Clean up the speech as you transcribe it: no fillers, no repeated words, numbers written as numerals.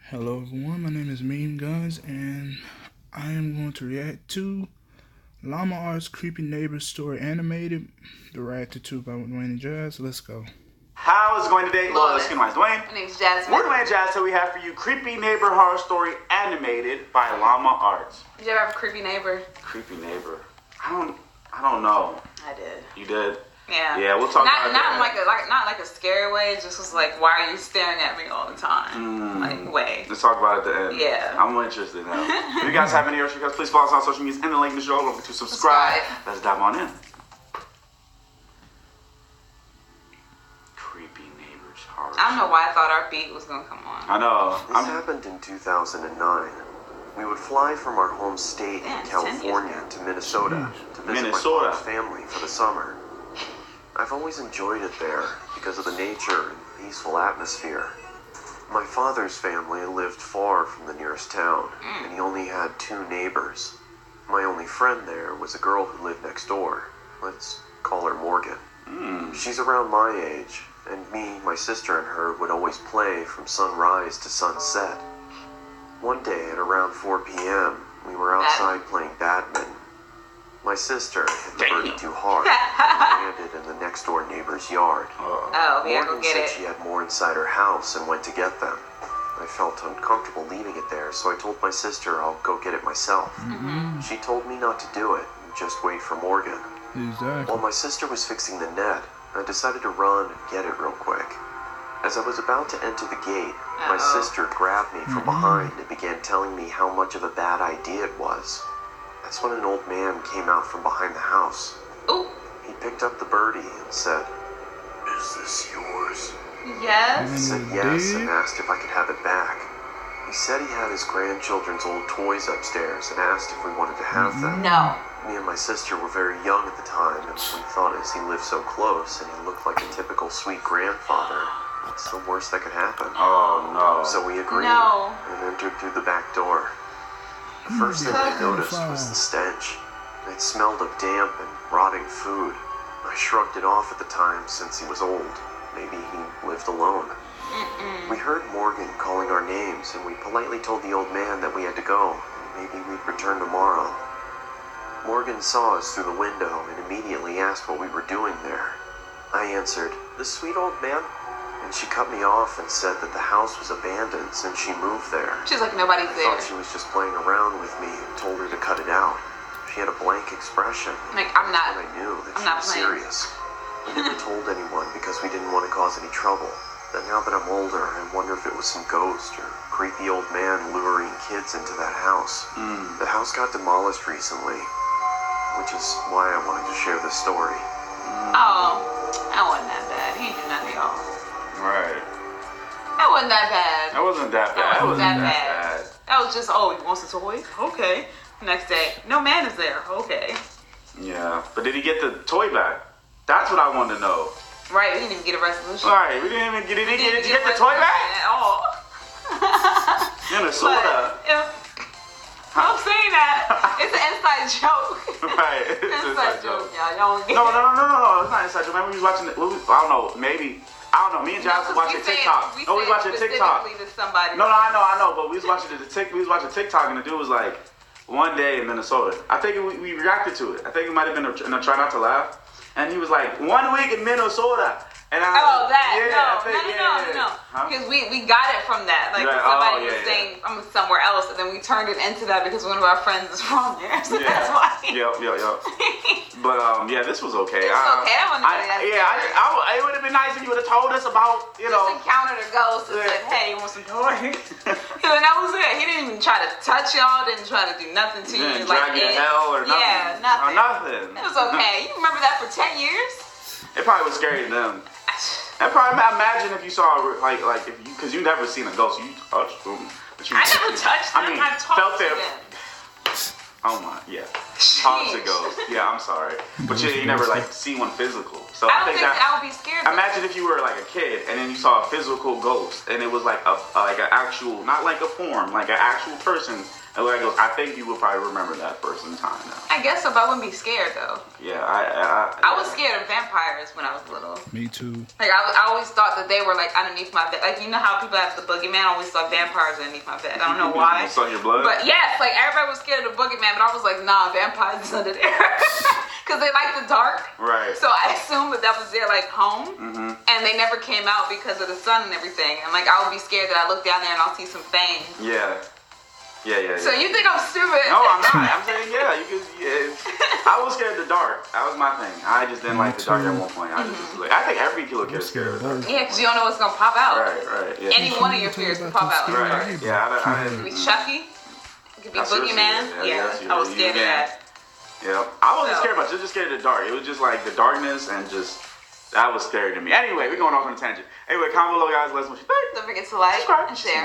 Hello everyone, my name is Meme Guns and I am going to react to Llama Art's Creepy Neighbor Story Animated, directed to by Dwayne and Jazz. Let's go. How is it going today? Hello, excuse me, Dwayne. My name's Jasmine. We're Dwayne and Jazz, so we have for you Creepy Neighbor Horror Story Animated by Llama Arts. Did you ever have a creepy neighbor? Creepy neighbor. I don't know. I did. You did? Yeah. Yeah, we'll talk about that. Not like a scary way. It just was like, why are you staring at me all the time? Like, way. Let's talk about it at the end. Yeah. I'm interested now. If you guys have any other requests, please follow us on social media and the link in the show. Don't forget to subscribe. Let's dive on in. Creepy neighbors horror. I don't know why I thought our beat was gonna come on. I know. This happened in 2009. We would fly from our home state in California to Minnesota to visit my father's family for the summer. I've always enjoyed it there because of the nature and peaceful atmosphere. My father's family lived far from the nearest town, and he only had 2 neighbors. My only friend there was a girl who lived next door. Let's call her Morgan. She's around my age, and me, my sister, and her would always play from sunrise to sunset. One day at around 4 p.m., we were outside playing badminton. My sister hit the birdie too hard and landed in the next door neighbor's yard. Morgan said she had more inside her house and went to get them. I felt uncomfortable leaving it there, so I told my sister I'll go get it myself. She told me not to do it and just wait for Morgan. Exactly. While my sister was fixing the net, I decided to run and get it real quick. As I was about to enter the gate, my sister grabbed me from behind and began telling me how much of a bad idea it was. That's when an old man came out from behind the house. Ooh. He picked up the birdie and said, "Is this yours?" Yes. I said yes and asked if I could have it back. He said he had his grandchildren's old toys upstairs and asked if we wanted to have them. No. Me and my sister were very young at the time, and we thought as he lived so close and he looked like a typical sweet grandfather, it's the worst that could happen. Oh, no. So we agreed and entered through the back door. The first thing I noticed was the stench. It smelled of damp and rotting food. I shrugged it off at the time since he was old. Maybe he lived alone. We heard Morgan calling our names, and we politely told the old man that we had to go. Maybe we'd return tomorrow. Morgan saw us through the window and immediately asked what we were doing there. I answered, "The sweet old man," and she cut me off and said that the house was abandoned since she moved there. She's like, nobody's there. I thought she was just playing around with me and told her to cut it out. She had a blank expression. Like, I'm not. And I knew that she was serious. We never told anyone because we didn't want to cause any trouble. But now that I'm older, I wonder if it was some ghost or creepy old man luring kids into that house. The house got demolished recently, which is why I wanted to share this story. Oh, that wasn't that bad. He didn't do nothing at all. Right. That wasn't that bad. That wasn't that bad. That wasn't that bad. That was just, oh, he wants a toy? Okay. Next day, no man is there. Okay. Yeah. But did he get the toy back? That's what I want to know. Right, we didn't even get a resolution. Right, we didn't even get it. Did you get the toy back? At all. Minnesota. I'm saying that. It's an inside joke. Right. It's an inside joke. Y'all don't get No. It's not inside joke. Remember we was watching it. I don't know. Maybe. I don't know. Me and Jazz was watching TikTok. No, we was watching TikTok. No, I know. But we was watching TikTok, and the dude was like, one day in Minnesota. I think we reacted to it. I think it might have been a try not to laugh. And he was like, 1 week in Minnesota. And I no. Huh? Because we got it from that. Like, somebody was saying, I'm somewhere else, and then we turned it into that because one of our friends is from there. So that's why. Yep. But, this was okay. It was okay. It would have been nice if you would have told us about, Just encountered a ghost and said, hey, you want some toys? And that was it. He didn't even try to touch y'all, didn't try to do nothing to you. Didn't drag you to hell or nothing. Yeah, nothing. Nothing. It was okay. You remember that for 10 years? It probably was scary to them. And probably imagine if you saw because you never seen a ghost, you touched them. I never touched them. I talked to them. Oh my, yeah. Talk to ghosts. Yeah, I'm sorry, but you never see one physical. So I don't think I would be scared. Imagine if you were like a kid and then you saw a physical ghost and it was like an actual, not like a form, like an actual person. And like, I think you would probably remember that for some time now. I guess so, but I wouldn't be scared though. Yeah, I was scared of vampires when I was little. Me too. Like I always thought that they were like underneath my bed. Like you know how people have the boogeyman? I always thought vampires underneath my bed. I don't know why. Suck your blood. But yes, like everybody was scared of the boogeyman, but I was like, nah, vampires is under there. Because they like the dark. Right. So I assumed that was their like home. And they never came out because of the sun and everything. And like I would be scared that I look down there and I'll see some fangs. Yeah. Yeah. So you think I'm stupid? No, I'm not. I'm saying I was scared of the dark. That was my thing. I just didn't like the dark at one point. I think every killer kid is scared of the dark. Yeah, because you don't know what's gonna pop out. Right. Yeah. Any one of your fears could pop out. Right. Yeah. It could be Chucky. It could be boogeyman. Yeah. I was scared of that. Yeah. I wasn't scared about it. Just scared of the dark. It was just like the darkness and just. That was scary to me. Anyway, we're going off on a tangent. Anyway, comment below, guys. Let us know what you think. Don't forget to like and share.